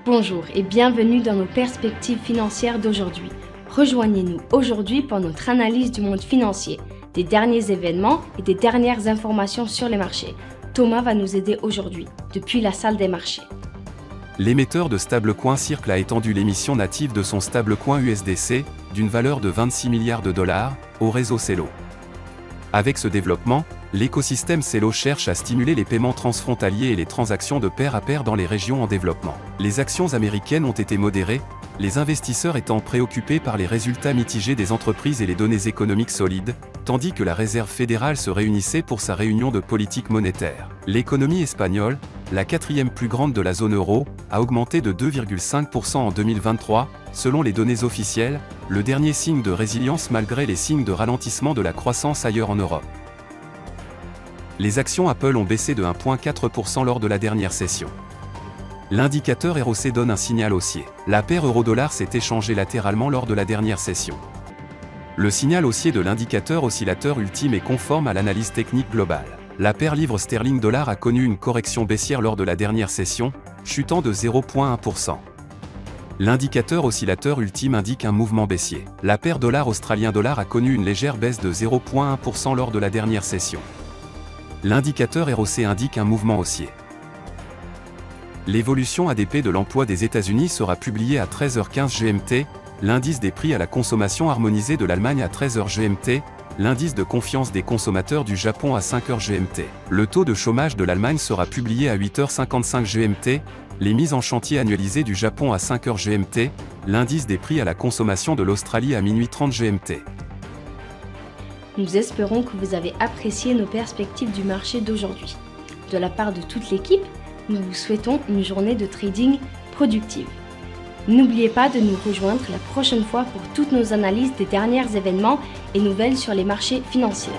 Bonjour et bienvenue dans nos perspectives financières d'aujourd'hui. Rejoignez-nous aujourd'hui pour notre analyse du monde financier, des derniers événements et des dernières informations sur les marchés. Thomas va nous aider aujourd'hui, depuis la salle des marchés. L'émetteur de stablecoin Circle a étendu l'émission native de son stablecoin USDC, d'une valeur de 26 milliards de dollars, au réseau Celo. Avec ce développement, l'écosystème Celo cherche à stimuler les paiements transfrontaliers et les transactions de pair à pair dans les régions en développement. Les actions américaines ont été modérées, les investisseurs étant préoccupés par les résultats mitigés des entreprises et les données économiques solides, tandis que la Réserve fédérale se réunissait pour sa réunion de politique monétaire. L'économie espagnole, la quatrième plus grande de la zone euro, a augmenté de 2,5% en 2023, selon les données officielles, le dernier signe de résilience malgré les signes de ralentissement de la croissance ailleurs en Europe. Les actions Apple ont baissé de 1,4% lors de la dernière session. L'indicateur ROC donne un signal haussier. La paire euro-dollar s'est échangée latéralement lors de la dernière session. Le signal haussier de l'indicateur oscillateur ultime est conforme à l'analyse technique globale. La paire livre sterling-dollar a connu une correction baissière lors de la dernière session, chutant de 0,1%. L'indicateur oscillateur ultime indique un mouvement baissier. La paire dollar australien-dollar a connu une légère baisse de 0,1% lors de la dernière session. L'indicateur ROC indique un mouvement haussier. L'évolution ADP de l'emploi des États-Unis sera publiée à 13h15 GMT, l'indice des prix à la consommation harmonisé de l'Allemagne à 13h GMT, l'indice de confiance des consommateurs du Japon à 5h GMT. Le taux de chômage de l'Allemagne sera publié à 8h55 GMT, les mises en chantier annualisées du Japon à 5h GMT, l'indice des prix à la consommation de l'Australie à minuit 30 GMT. Nous espérons que vous avez apprécié nos perspectives du marché d'aujourd'hui. De la part de toute l'équipe, nous vous souhaitons une journée de trading productive. N'oubliez pas de nous rejoindre la prochaine fois pour toutes nos analyses des derniers événements et nouvelles sur les marchés financiers.